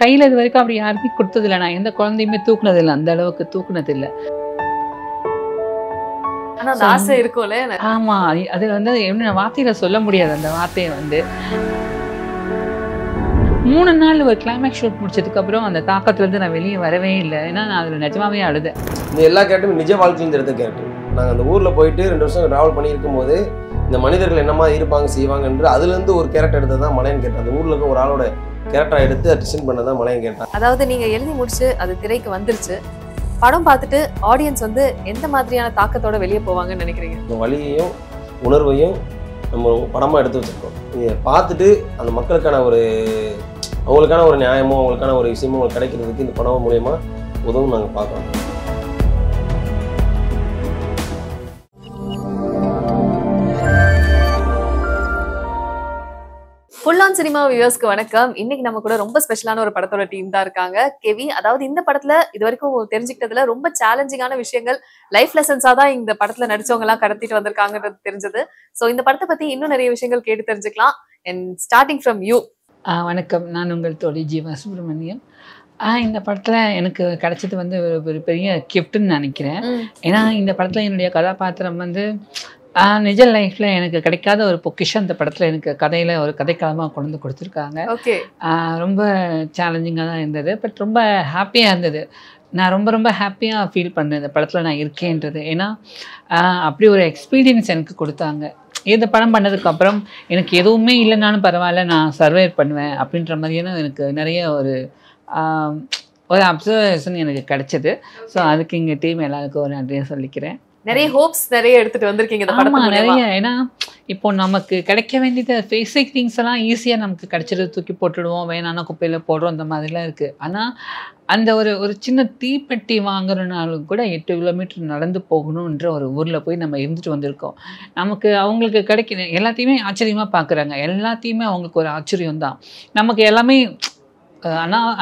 கையில் இது வரைக்கும் அப்படி யாருமே கொடுத்ததில்லை. நான் எந்த குழந்தையுமே தூக்குனதில்லை, அந்த அளவுக்கு தூக்குனதில்லை. ஆசை இருக்கும்ல. ஆமா, அது வந்து என்ன வார்த்தையில சொல்ல முடியாது. அந்த வார்த்தையை வந்து 3 நாள் ஒரு கிளைமேக்ஸ் ஷூட் முடிச்சதுக்கப்புறம் அந்த தாக்கத்துலேருந்து நான் வெளியே வரவே இல்லை. ஏன்னா நான் அதில் நிஜமாவே அழுதேன். இந்த எல்லா கேரக்டரும் நிஜ வாழ்க்கையிலேருந்து எடுத்த கேரக்டர். நாங்கள் அந்த ஊரில் போயிட்டு 2 வருஷம் ட்ராவல் பண்ணியிருக்கும் போது இந்த மனிதர்கள் என்னமா இருப்பாங்க செய்வாங்கன்று அதுலேருந்து ஒரு கேரக்டர் எடுத்தது தான் மலையன் கேட்டேன். அந்த ஊரில் இருக்க ஒரு ஆளோட கேரக்டரை எடுத்து டிசைன் பண்ணதான் மலையன் கேட்டேன். அதாவது நீங்க எழுதி முடிச்சு அது திரைக்கு வந்துருச்சு, படம் பார்த்துட்டு ஆடியன்ஸ் வந்து எந்த மாதிரியான தாக்கத்தோட வெளியே போவாங்கன்னு நினைக்கிறீங்க? இந்த வலியையும் உணர்வையும் நம்ம படமாக எடுத்து வச்சுருக்கோம். இதை பார்த்துட்டு அந்த மக்களுக்கான அவங்களுக்கான ஒரு நியாயமோ அவங்களுக்கான ஒரு விஷயமோ அவங்களுக்கு கிடைக்கிறதுக்கு இந்த படம் மூலயமா உதவும் நாங்கள் பார்க்குறோம். ஃபுல் ஆன் சினிமா வியூவர்ஸ்க்கு வணக்கம். இன்னைக்கு நம்ம கூட ரொம்ப ஸ்பெஷலான ஒரு படத்தோட டீம் தான் இருக்காங்க. கெவி, அதாவது இந்த படத்துல இது வரைக்கும் தெரிஞ்சுக்கிட்டதுல ரொம்ப சேலஞ்சிங்கான விஷயங்கள், லைஃப் லெசன்ஸா தான் இந்த படத்துல நடிச்சவங்க எல்லாம் கடத்திட்டு வந்திருக்காங்கன்றது தெரிஞ்சது. ஸோ இந்த படத்தை பத்தி இன்னும் நிறைய விஷயங்கள் கேட்டு தெரிஞ்சுக்கலாம். And starting from you. வணக்கம், நான் உங்கள் தோழி ஜீவா சுப்ரமணியம். இந்த படத்தில் எனக்கு கிடைச்சது வந்து ஒரு பெரிய கிஃப்ட்னு நினைக்கிறேன். ஏன்னா இந்த படத்தில் என்னுடைய கதாபாத்திரம் வந்து நிஜ லைஃப்பில் எனக்கு கிடைக்காத ஒரு பொக்கிஷம் இந்த படத்தில் எனக்கு கதையில் ஒரு கதைக்களமாக கொண்டு வந்து கொடுத்துருக்காங்க. ரொம்ப சேலஞ்சிங்காக தான் இருந்தது, பட் ரொம்ப ஹாப்பியாக இருந்தது. நான் ரொம்ப ஹாப்பியாக ஃபீல் பண்ணேன் இந்த படத்தில் நான் இருக்கேன்றது. ஏன்னா அப்படி ஒரு எக்ஸ்பீரியன்ஸ் எனக்கு கொடுத்தாங்க. இந்த படம் பண்ணதுக்கப்புறம் எனக்கு எதுவுமே இல்லைனாலும் பரவாயில்ல, நான் சர்வை பண்ணுவேன் அப்படின்ற மாதிரியான எனக்கு நிறைய ஒரு அப்சர்வேஷன் எனக்கு கிடைச்சது. ஸோ அதுக்கு இங்கே டீம் எல்லாருக்கும் ஒரு நன்றியை சொல்லிக்கிறேன். நிறைய ஹோப்ஸ் நிறைய எடுத்துட்டு வந்திருக்கீங்க. நிறைய, ஏன்னா இப்போ நமக்கு கிடைக்க வேண்டியது பேசிக் திங்ஸ் எல்லாம் ஈஸியாக நமக்கு கிடைச்சிட்டு தூக்கி போட்டுடுவோம், வேணான்னா குப்பையில் போடுறோம், அந்த மாதிரிலாம் இருக்குது. ஆனால் அந்த ஒரு சின்ன தீப்பெட்டி வாங்குறனாலும் கூட 8 கிலோமீட்டர் நடந்து போகணுன்ற ஒரு ஊரில் போய் நம்ம இருந்துட்டு வந்திருக்கோம். நமக்கு அவங்களுக்கு கிடைக்கிற எல்லாத்தையுமே ஆச்சரியமாக பார்க்குறாங்க, எல்லாத்தையுமே அவங்களுக்கு ஒரு ஆச்சரியம் தான். நமக்கு எல்லாமே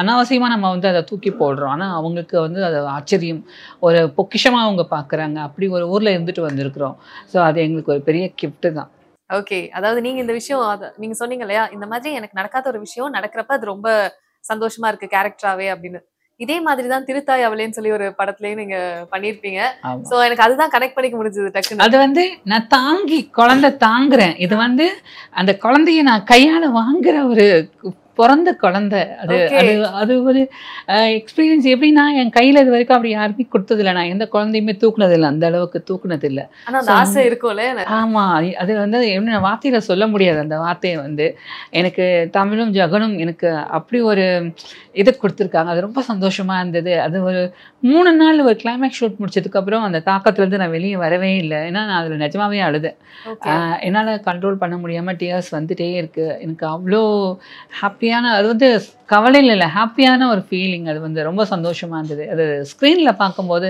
அனாவசியமாக நம்ம வந்து அதை தூக்கி போடுறோம், ஆனால் அவங்களுக்கு வந்து அது ஆச்சரியம், ஒரு பொக்கிஷமாக அவங்க பார்க்குறாங்க. அப்படி ஒரு ஊரில் இருந்துட்டு வந்திருக்கிறோம். ஸோ அது எங்களுக்கு ஒரு பெரிய கிஃப்ட்டு தான். ஓகே, அதாவது நீங்கள் இந்த விஷயம் நீங்கள் சொன்னீங்க இல்லையா, இந்த மாதிரி எனக்கு நடக்காத ஒரு விஷயம் நடக்கிறப்ப அது ரொம்ப சந்தோஷமா இருக்கு கேரக்டராகவே அப்படின்னு. இதே மாதிரி தான் திருத்தாய் அவளேன்னு சொல்லி ஒரு படத்துலயும் நீங்க பண்ணியிருப்பீங்க. ஸோ எனக்கு அதுதான் கனெக்ட் பண்ணிக்க முடிஞ்சது டக்குன்னு. அது வந்து நான் குழந்தை தாங்குறேன், இது வந்து அந்த குழந்தைய நான் கையால் வாங்குற ஒரு பிறந்த குழந்தை. அது ஒரு எக்ஸ்பீரியன்ஸ். எப்படின்னா என் கையில் இது வரைக்கும் அப்படி யாருமே கொடுத்ததில்லை, நான் எந்த குழந்தையுமே தூக்குனதில்லை, அந்த அளவுக்கு தூக்குனதில்லை. ஆசை இருக்கும்ல. ஆமா, அது வந்து என்ன வார்த்தையில சொல்ல முடியாது. அந்த வார்த்தையை வந்து எனக்கு தமிழும் ஜகனும் எனக்கு அப்படி ஒரு இதை கொடுத்துருக்காங்க. அது ரொம்ப சந்தோஷமா இருந்தது. அது ஒரு 3 நாள் ஒரு கிளைமேக்ஸ் ஷூட் முடிச்சதுக்கப்புறம் அந்த தாக்கத்துலேருந்து நான் வெளியே வரவே இல்லை. ஏன்னா நான் அதில் நிஜமாவே அழுதேன். என்னால் கண்ட்ரோல் பண்ண முடியாமல் டியர்ஸ் வந்துட்டே இருக்கு. எனக்கு அவ்வளோ ஹாப்பியான, அது வந்து கவலையில் இல்லை, ஹாப்பியான ஒரு ஃபீலிங். அது வந்து ரொம்ப சந்தோஷமாக இருந்தது. அது ஸ்க்ரீனில் பார்க்கும்போது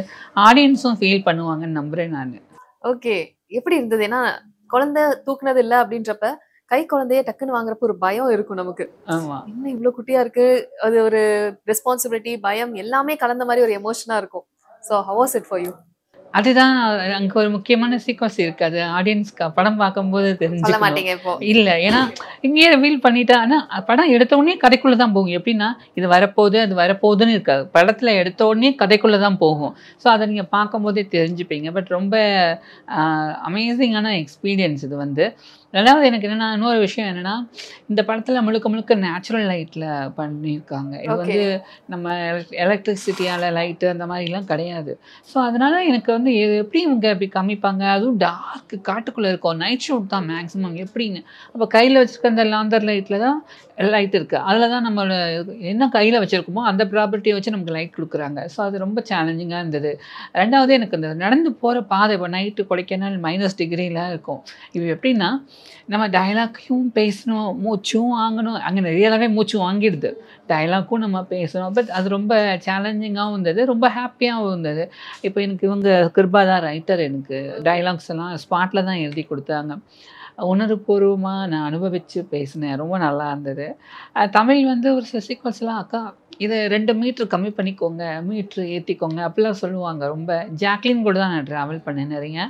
ஆடியன்ஸும் ஃபீல் பண்ணுவாங்கன்னு நம்புகிறேன் நான். ஓகே, எப்படி இருந்தது? ஏன்னா குழந்தை தூக்குனது இல்லை அப்படின்றப்ப கை குழந்தைய டக்குன்னு வாங்குறப்ப ஒரு பயம் இருக்கும் நமக்கு. இன்னும் இவ்வளவு குட்டியா இருக்கு, அது ஒரு ரெஸ்பான்சிபிலிட்டி, பயம் எல்லாமே கலந்த மாதிரி ஒரு எமோஷனா இருக்கும். So how was it for you? அதுதான் அங்கே ஒரு முக்கியமான சீக்வன்ஸ் இருக்குது. அது ஆடியன்ஸ்க்கு படம் பார்க்கும்போது தெரிஞ்சுக்க மாட்டீங்க இப்போ இல்லை, ஏன்னா இங்கேயே ரிவீல் பண்ணிட்டா. ஆனால் படம் எடுத்த உடனே கதைக்குள்ளே தான் போகும். எப்படின்னா இது வரப்போகுது அது வரப்போகுதுன்னு இருக்காது, படத்தில் எடுத்த உடனே கதைக்குள்ளே தான் போகும். ஸோ அதை நீங்கள் பார்க்கும்போதே தெரிஞ்சுப்பீங்க. பட் ரொம்ப அமேசிங்கான எக்ஸ்பீரியன்ஸ் இது வந்து. ரெண்டாவது எனக்கு என்னென்னா, இன்னொரு விஷயம் என்னென்னா, இந்த படத்தில் முழுக்க நேச்சுரல் லைட்டில் பண்ணியிருக்காங்க. இது வந்து நம்ம எலக்ட்ரிசிட்டியால் லைட்டு அந்த மாதிரிலாம் கிடையாது. ஸோ அதனால் எனக்கு வந்து எப்படி இவங்க எப்படி காமிப்பாங்க, அதுவும் டார்க் காட்டுக்குள்ளே இருக்கும், நைட் ஷூட் தான் மேக்ஸிமம் எப்படின்னு. அப்போ கையில் வச்சுருக்க அந்த லாந்தர் லைட்டில் தான் லைட் இருக்குது, அதில் தான் நம்மளோட என்ன கையில் வச்சுருக்கோமோ அந்த ப்ராப்பர்ட்டியை வச்சு நமக்கு லைட் கொடுக்குறாங்க. ஸோ அது ரொம்ப சேலஞ்சிங்காக இருந்தது. ரெண்டாவது எனக்கு இந்த நடந்து போகிற பாதை, இப்போ நைட்டு கொடைக்கானல் -டிகிரிலாம் இருக்கும். இது எப்படின்னா நம்ம டைலாக்கையும் பேசணும், மூச்சும் வாங்கணும். அங்கே ரியலாகவே மூச்சு வாங்கிடுது, டைலாக்கும் நம்ம பேசணும். பட் அது ரொம்ப சேலஞ்சிங்காகவும் இருந்தது, ரொம்ப ஹாப்பியாகவும் இருந்தது. இப்போ எனக்கு இவங்க கிருபா தான் ரைட்டர், எனக்கு டைலாக்ஸ் எல்லாம் ஸ்பாட்டில் தான் எழுதி கொடுத்தாங்க. உணர்வுபூர்வமாக நான் அனுபவித்து பேசினேன், ரொம்ப நல்லா இருந்தது. தமிழ் வந்து ஒரு சீக்வன்ஸ்லாம் அக்கா இதை 2 மீட்ரு கம்மி பண்ணிக்கோங்க, மீட்ரு ஏற்றிக்கோங்க அப்படிலாம் சொல்லுவாங்க. ரொம்ப ஜாக்லின் கூட தான் நான் ட்ராவல் பண்ணேன் நிறைய.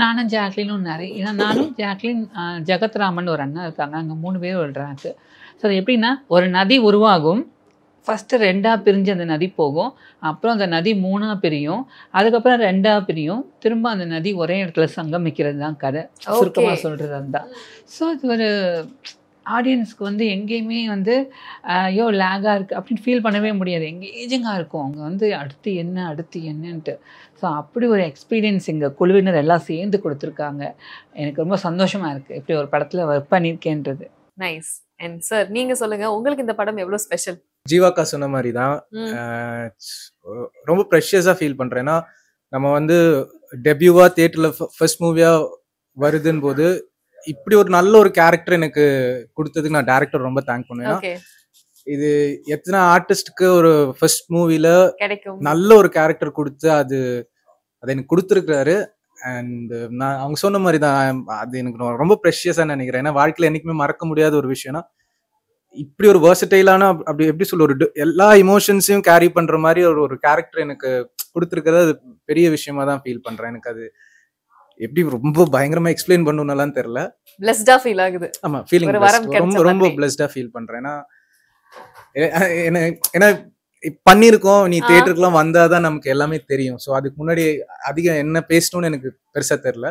நானும் ஜாக்லினும் ஏன்னா நானும் ஜாக்லின், ஜெகத்ராமன் ஒரு அண்ணா இருக்காங்க, அங்கே 3 பேர் ஒரு ட்ராக்கு. ஸோ அது எப்படின்னா ஒரு நதி உருவாகும், ஃபஸ்ட்டு 2ஆ பிரிஞ்சு அந்த நதி போகும். அப்புறம் அந்த நதி 3ஆ பிரியும். அதுக்கப்புறம் 2ஆ பிரியும். திரும்ப அந்த நதி ஒரே இடத்துல சங்கமிக்கிறது தான் கதை. சுருக்கமா சொல்றதா இருந்தா. ஸோ இது ஒரு ஆடியன்ஸ்க்கு வந்து எங்கேயுமே வந்து ஐயோ லேகா இருக்கு அப்படின்னு ஃபீல் பண்ணவே முடியாது. எங்கேஜிங்கா இருக்கும். அவங்க வந்து அடுத்து என்ன, அடுத்து என்னன்ட்டு. ஸோ அப்படி ஒரு எக்ஸ்பீரியன்ஸ் எங்க குழுவினர் எல்லாம் சேர்ந்து குடுத்துருக்காங்க. எனக்கு ரொம்ப சந்தோஷமா இருக்கு. இப்படி ஒரு படத்துல ஒர்க் பண்ணியிருக்கேன்றது. நைஸ். அண்ட் சார் நீங்க சொல்லுங்க. உங்களுக்கு இந்த படம் எவ்வளவு ஸ்பெஷல்? ஜீவாக்கா சொன்ன மாதிரி தான் ரொம்ப ப்ரெஷியஸாக ஃபீல் பண்ணுறேன். ஏன்னா நம்ம வந்து டெபியூவா தியேட்டரில் ஃபர்ஸ்ட் மூவியாக வருதுன்னு போது இப்படி ஒரு நல்ல ஒரு கேரக்டர் எனக்கு கொடுத்ததுக்கு நான் டேரக்டர் ரொம்ப தேங்க் பண்ணுவேன். இது எத்தனை ஆர்டிஸ்டுக்கு ஒரு ஃபர்ஸ்ட் மூவில நல்ல ஒரு கேரக்டர் கொடுத்து அது எனக்கு கொடுத்துருக்காரு. அண்ட் நான் அவங்க சொன்ன மாதிரி தான் அது எனக்கு ரொம்ப ப்ரெஷியஸாக நினைக்கிறேன். ஏன்னா வாழ்க்கையில் என்றைக்குமே மறக்க முடியாத ஒரு விஷயம்னா இப்படி ஒரு வெர்சடைலான அப்படி எப்படி சொல்ல ஒரு எல்லா இமோஷன்ஸையும் கேரி பண்ற மாதிரி ஒரு கேரக்டர் எனக்கு கொடுத்துருக்கிறது அது பெரிய விஷயமா தான் ஃபீல் பண்றேன். எனக்கு அது எப்படி ரொம்ப பயங்கரமா எக்ஸ்பிளைன் பண்ணணும்லாம் தெரியல. பிளஸ்டா ஃபீல் ஆகுது. ஆமா, ஃபீலிங் ரொம்ப ரொம்ப பிளஸ்டா ஃபீல் பண்றேன். ஏன்னா பண்ணிருக்கோம், நீ தியேட்டருக்குலாம் வந்தாதான் நமக்கு எல்லாமே தெரியும். ஸோ அதுக்கு முன்னாடி அதிகம் என்ன பேசணும்னு எனக்கு பெருசா தெரியல.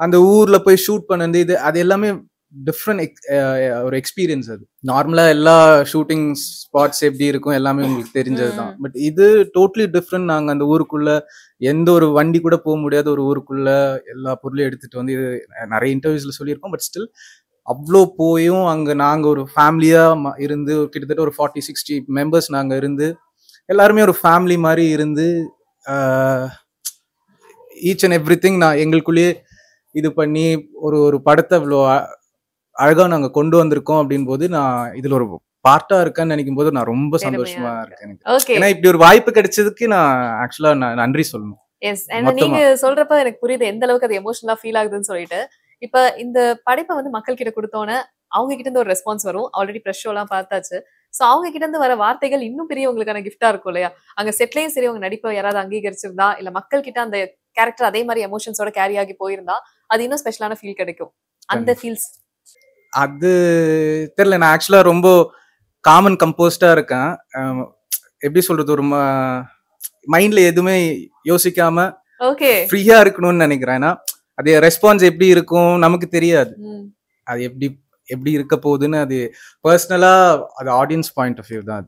அந்த ஊர்ல போய் ஷூட் பண்ணது இது அது எல்லாமே டிஃப்ரெண்ட் ஒரு எக்ஸ்பீரியன்ஸ். அது நார்மலா எல்லா ஷூட்டிங் ஸ்பாட்ஸ் எப்படி இருக்கும் எல்லாமே உங்களுக்கு தெரிஞ்சதுதான். பட் இது டோட்டலி டிஃப்ரெண்ட். நாங்க அந்த ஊருக்குள்ள எந்த ஒரு வண்டி கூட போக முடியாத ஒரு ஊருக்குள்ள எல்லா பொருளையும் எடுத்துட்டு வந்து, இது நிறைய இன்டர்வியூஸ்ல சொல்லியிருக்கோம். பட் ஸ்டில் அவ்வளோ போயும் அங்க நாங்க ஒரு ஃபேமிலியா இருந்து கிட்டத்தட்ட ஒரு 40-60 மெம்பர்ஸ் நாங்க இருந்து எல்லாருமே ஒரு ஃபேமிலி மாதிரி இருந்து ஈச் அண்ட் எவ்ரி திங் நான் எங்களுக்குள்ளேயே இது பண்ணி ஒரு படத்தை இவ்வளோ அழகா நாங்க கொண்டு வந்திருக்கோம் அப்படின் போது நான் இதுல ஒரு பார்ட்டா இருக்கேன்னு நினைக்கும் போது நான் ரொம்ப சந்தோஷமா இருக்கேன். ஏன்னா இப்படி ஒரு வாய்ப்பு கிடைச்சதுக்கு நான் ஆக்சுவலா நான் நன்றி சொல்லணும். நீங்க சொல்றப்ப எனக்கு புரியுது எந்த அளவுக்கு அது எமோஷனலா ஃபீல் ஆகுதுன்னு சொல்லிட்டு. இப்ப இந்த படைப்பை வந்து மக்கள் கிட்ட கொடுத்தோன்னே அவங்க கிட்ட இருந்து ஒரு ரெஸ்பான்ஸ் வரும். ஆல்ரெடி ப்ரெஷ் ஷோ எல்லாம் பார்த்தாச்சு. சோ அவங்க கிட்ட இருந்து வர வார்த்தைகள் இன்னும் பெரிய உங்களுக்கான கிஃப்டா இருக்கும் இல்லையா? அங்க செட்லயும் சரி உங்க நடிப்பை யாராவது அங்கீகரிச்சிருந்தா இல்ல மக்கள் கிட்ட அந்த கேரக்டர் அதே மாதிரி எமோஷன்ஸோட கேரி ஆகி போயிருந்தா அது இன்னும் ஸ்பெஷலான ஃபீல் கிடைக்கும். அந்த ஃபீல்ஸ் அது தெரியல. நான் ஆக்சுவலா ரொம்ப காமன் கம்போஸ்டா இருக்கேன். எப்படி சொல்றது, ஒரு மைண்ட்ல எதுவுமே யோசிக்காம ஃப்ரீயா இருக்கணும்னு நினைக்கிறேன். ஏன்னா அது ரெஸ்பான்ஸ் எப்படி இருக்கும் நமக்கு தெரியாது. அது எப்படி இருக்க போகுதுன்னு அது பர்சனலா அது ஆடியன்ஸ் பாயிண்ட் ஆஃப் வியூ தான்.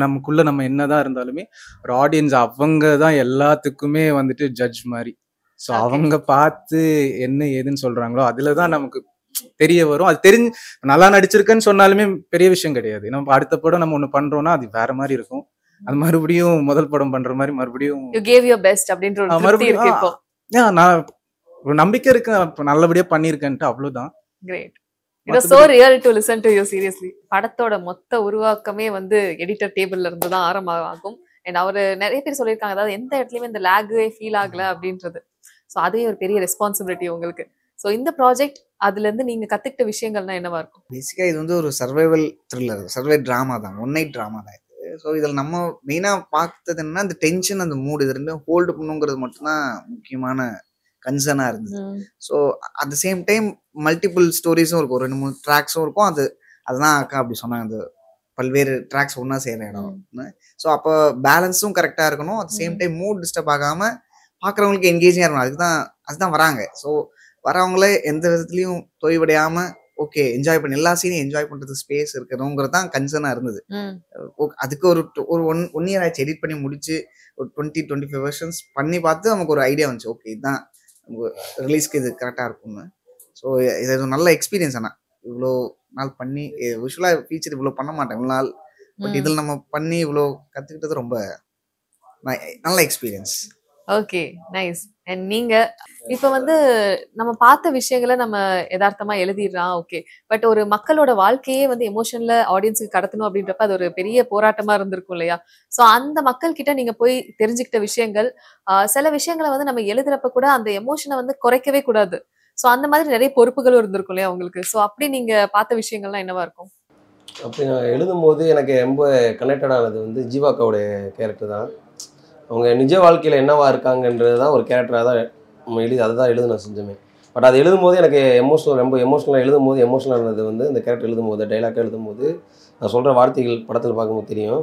நமக்குள்ள நம்ம என்னதான் இருந்தாலுமே ஒரு ஆடியன்ஸ் அவங்க தான் எல்லாத்துக்குமே வந்துட்டு ஜட்ஜ் மாதிரி. ஸோ அவங்க பார்த்து என்ன ஏதுன்னு சொல்றாங்களோ அதுலதான் நமக்கு தெரிய வரும். அது தெரிஞ்சு நல்லா நடிச்சிருக்கேன்னு சொன்னாலுமே பெரிய விஷயம் கிடையாது. நம்ம அடுத்த படம் நம்ம ஒண்ணு பண்றோம்னா அது வேற மாதிரி இருக்கும். அது மறுபடியும் முதல் படம் பண்ற மாதிரி மறுபடியும் நான் ஒரு நம்பிக்கை இருக்கு நல்லபடியா பண்ணிருக்கேன்ட்டு. அவ்வளவுதான். Great. It was so real to listen to you seriously. படத்தோட மொத்த உருவாக்கமே வந்து எடிட்டர் டேபிள்ல இருந்து தான் ஆரம்பமாகும். அண்ட் அவரு நிறைய பேர் சொல்லியிருக்காங்க, அதாவது எந்த இடத்துலயுமே இந்த லேகே ஃபீல் ஆகல அப்படின்றது. ஸோ அதுவே ஒரு பெரிய ரெஸ்பான்சிபிலிட்டி உங்களுக்கு. ஸோ இந்த ப்ராஜெக்ட் அதுல இருந்து நீங்க கத்துக்கிட்ட விஷயங்கள்னா என்னவா இருக்கும்? பேசிக்கா இது வந்து ஒரு சர்வைவல் த்ரில்லர், சர்வை டிராமா தான், ஒன் நைட் டிராமா தான் இது. ஸோ இதில் நம்ம மெயினாக பார்த்தது என்னன்னா அந்த டென்ஷன், அந்த மூடு, இது ரெண்டும் ஹோல்டு பண்ணுங்கிறது மட்டும்தான் முக்கியமான கன்சர்னாக இருந்தது. So at the same time multiple ஸ்டோரிஸும் இருக்கும், ஒரு 2-3 ட்ராக்ஸும் இருக்கும். அதுதான் அக்கா அப்படி சொன்னாங்க, அந்த பல்வேறு ட்ராக்ஸ் ஒன்றா செய்கிற இடம். ஸோ அப்போ பேலன்ஸும் கரெக்டாக இருக்கணும். At same time mood disturb ஆகாமல் பார்க்குறவங்களுக்கு என்கேஜிங்காக இருக்கணும். அதுதான் வராங்க. ஸோ வரவங்களே எந்த விதத்துலையும் தொய்வடையாமல் ஓகே என்ஜாய் பண்ணி எல்லா சீனையும் என்ஜாய் பண்ணுறதுக்கு ஸ்பேஸ் இருக்கணுங்கிறது தான் கன்சர்னாக இருந்தது. அதுக்கு ஒரு ஒன் இயர் ஆச்சு எடிட் பண்ணி முடிச்சு ஒரு 20-25 வெர்ஷன்ஸ் பண்ணி பார்த்து நமக்கு ஒரு ஐடியா வந்துச்சு, ஓகே இதுதான் ரிலீஸ்க்கு இது கரெக்டாக இருக்கும்னு. ஸோ இது ஒரு நல்ல எக்ஸ்பீரியன்ஸ். ஆனால் இவ்வளோ நாள் பண்ணி விஷுவலாக ஃபீச்சர் இவ்வளோ பண்ண மாட்டேன் இவ்வளோ நாள். பட் இதில் நம்ம பண்ணி இவ்வளோ கற்றுக்கிட்டது ரொம்ப நல்ல எக்ஸ்பீரியன்ஸ். Okay, nice. அண்ட் நீங்க இப்ப வந்து நம்ம பார்த்த விஷயங்களை நம்ம யதார்த்தமா எழுதிடுறோம், ஓகே. பட் ஒரு மக்களோட வாழ்க்கையே வந்து எமோஷன்ல ஆடியன்ஸுக்கு கடத்தணும் அப்படின்றப்ப அது ஒரு பெரிய போராட்டமா இருந்திருக்கும் இல்லையா? ஸோ அந்த மக்கள் கிட்ட நீங்க போய் தெரிஞ்சுக்கிட்ட விஷயங்கள், சில விஷயங்களை வந்து நம்ம எழுதுறப்ப கூட அந்த எமோஷனை வந்து குறைக்கவே கூடாது. ஸோ அந்த மாதிரி நிறைய பொறுப்புகளும் இருந்திருக்கும் இல்லையா உங்களுக்கு? ஸோ அப்படி நீங்க பார்த்த விஷயங்கள்லாம் என்னவா இருக்கும்? அப்படி நான் எழுதும்போது எனக்கு ரொம்ப கனெக்டட் ஆனது வந்து ஜீவாக்காவுடைய கேரக்டர் தான். அவங்க நிஜ வாழ்க்கையில் என்னவா இருக்காங்கன்றது தான் ஒரு கேரக்டராக தான் நம்ம அதை தான் எழுத நான் செஞ்சோமே. பட் அது எழுதும்போது எனக்கு ரொம்ப எமோஷனலாக எழுதும்போது எமோஷனல் ஆனது வந்து இந்த கேரக்டர் எழுதும்போது, டைலாக்காக எழுதும்போது நான் சொல்கிற வார்த்தைகள் படத்தில் பார்க்கும்போது தெரியும்.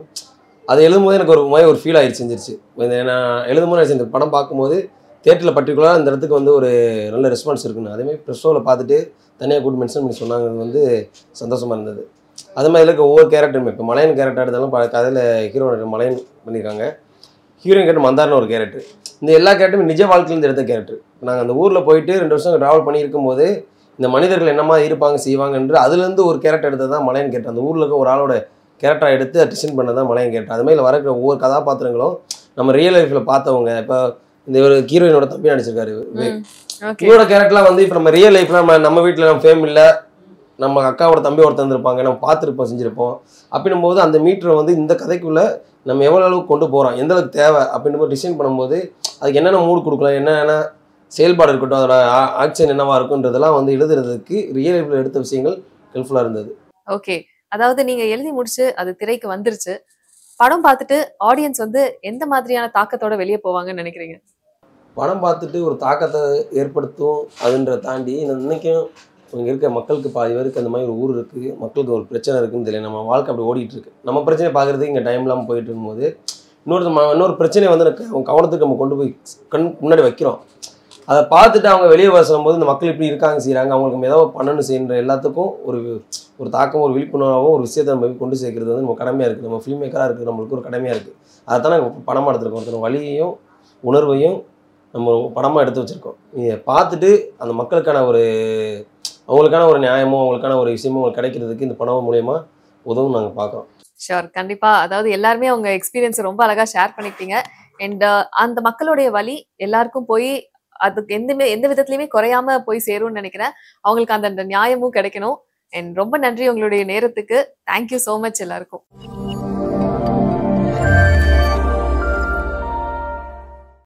அது எழுதும்போது எனக்கு ஒரு மாதிரி ஒரு ஃபீல் ஆகிடுச்சு செஞ்சிருச்சு. நான் எழுதும்போது இந்த படம் பார்க்கும்போது தியேட்டரில் பர்டிகுலராக இந்த இடத்துக்கு வந்து ஒரு நல்ல ரெஸ்பான்ஸ் இருக்குன்னு அதேமாதிரி ப்ரெஸ் ஷோவில் பார்த்துட்டு தனியாக கூட்டு மென்ஷன் பண்ணி சொன்னாங்க. அது வந்து சந்தோஷமாக இருந்தது. அது மாதிரி இருக்க ஒவ்வொரு கேரக்டருமே இப்போ மலையன் கேரக்டர் எடுத்தாலும் கதையில் ஹீரோ மலையன் பண்ணியிருக்காங்க. ஹீரோயின் கேரக்டர் மந்தார்னு ஒரு கேரக்டர். இந்த எல்லா கேரக்டருமே நிஜ வாழ்க்கையிலேருந்து எடுத்த கேரக்டர். நாங்கள் அந்த ஊரில் போயிட்டு 2 வருஷம் ட்ராவல் பண்ணியிருக்கும் போது இந்த மனிதர்கள் என்னமா இருப்பாங்க செய்வாங்கன்று அதுலேருந்து ஒரு கேரக்டர் எடுத்தது தான் மலையன் கேரக்டர். அந்த ஊரில் இருக்க ஒரு ஆளோட கேரக்டரை எடுத்து டிசைன் பண்ணது தான் மலையன் கேரக்டர். அதுமாதிரி வரக்கிற ஒவ்வொரு கதாபாத்திரங்களும் நம்ம ரியல் லைஃப்பில் பார்த்தவங்க. இப்போ இந்த ஒரு ஹீரோயினோட தம்பி நடிச்சிருக்காரு. இவரோட கேரக்டர்லாம் வந்து இப்போ நம்ம ரியல் லைஃப்பில் நம்ம வீட்டில் நம்ம ஃபேம் இல்லை, நம்ம அக்காவோட தம்பி ஒருத்தர் இருந்திருப்பாங்க, நம்ம பார்த்துருப்போம் செஞ்சுருப்போம். அப்படின்னும் போது அந்த மீட்டரை வந்து இந்த கதைக்குள்ளே நம்ம எவ்வளோ அளவுக்கு கொண்டு போகிறோம், எந்த அளவுக்கு தேவை அப்படின்னு போது டிசைன் பண்ணும்போது அதுக்கு என்னென்ன மூடு கொடுக்கலாம், என்னென்ன செயல்பாடு இருக்கட்டும், அதோட ஆக்ஷன் என்னவா இருக்குன்றதெல்லாம் வந்து எழுதுறதுக்கு ரியல் லைஃப்பில் எடுத்த விஷயங்கள் ஹெல்ப்ஃபுல்லாக இருந்தது. ஓகே, அதாவது நீங்க எழுதி முடிச்சு அது திரைக்கு வந்துருச்சு. படம் பார்த்துட்டு ஆடியன்ஸ் வந்து எந்த மாதிரியான தாக்கத்தோட வெளியே போவாங்கன்னு நினைக்கிறீங்க? படம் பார்த்துட்டு ஒரு தாக்கத்தை ஏற்படுத்தும் அதுன்ற தாண்டி இன்னைக்கும் இங்கே இருக்க மக்களுக்கு பாதி பேருக்கு அந்த மாதிரி ஒரு ஊர் இருக்குது, மக்களுக்கு ஒரு பிரச்சனை இருக்குன்னு தெரியல. நம்ம வாழ்க்கை அப்படி ஓடிட்டுருக்கு. நம்ம பிரச்சனை பார்க்குறதுக்கு இங்கே டைம் இல்லாமல் போயிட்டு இருக்கும்போது இன்னொரு பிரச்சனையை வந்து அவங்க கவனத்துக்கு நம்ம கொண்டு போய் முன்னாடி வைக்கிறோம். அதை பார்த்துட்டு அவங்க வெளியே வர சொல்லும்போது இந்த மக்கள் இப்படி இருக்காங்க செய்கிறாங்க, அவங்களுக்கு ஏதோ பண்ணணும் செய்கிற எல்லாத்துக்கும் ஒரு தாக்கம், ஒரு விழிப்புணர்வாகவும் ஒரு விஷயத்தை நம்ம கொண்டு சேர்க்கறது வந்து நம்ம கடமையாக இருக்குது. நம்ம ஃபில்ம் மேக்கராக இருக்குது, நம்மளுக்கு ஒரு கடமையாக இருக்குது. அதை தான் நாங்கள் படமாக எடுத்துருக்கோம். ஒருத்தர் வலியையும் உணர்வையும் நம்ம படமாக எடுத்து வச்சுருக்கோம். இதை பார்த்துட்டு அந்த மக்களுக்கான அவங்களுக்கான ஒரு நியாயமோ அவங்களுக்கான ஒரு விஷயமோ அவங்களுக்கு கிடைக்கிறதுக்கு இந்த படம் மூலயமா உதவும் நாங்கள் பார்க்குறோம். ஷோர், கண்டிப்பா. அதாவது எல்லாருமே அவங்க எக்ஸ்பீரியன்ஸ் ரொம்ப அழகா ஷேர் பண்ணிக்கிட்டீங்க. அண்ட் அந்த மக்களுடைய வலி எல்லாருக்கும் போய் அதுக்கு எந்த விதத்துலயுமே குறையாம போய் சேரும்னு நினைக்கிறேன். அவங்களுக்கு அந்த நியாயமும் கிடைக்கணும். அண்ட் ரொம்ப நன்றி உங்களுடைய நேரத்துக்கு. தேங்க்யூ ஸோ மச் எல்லாருக்கும்.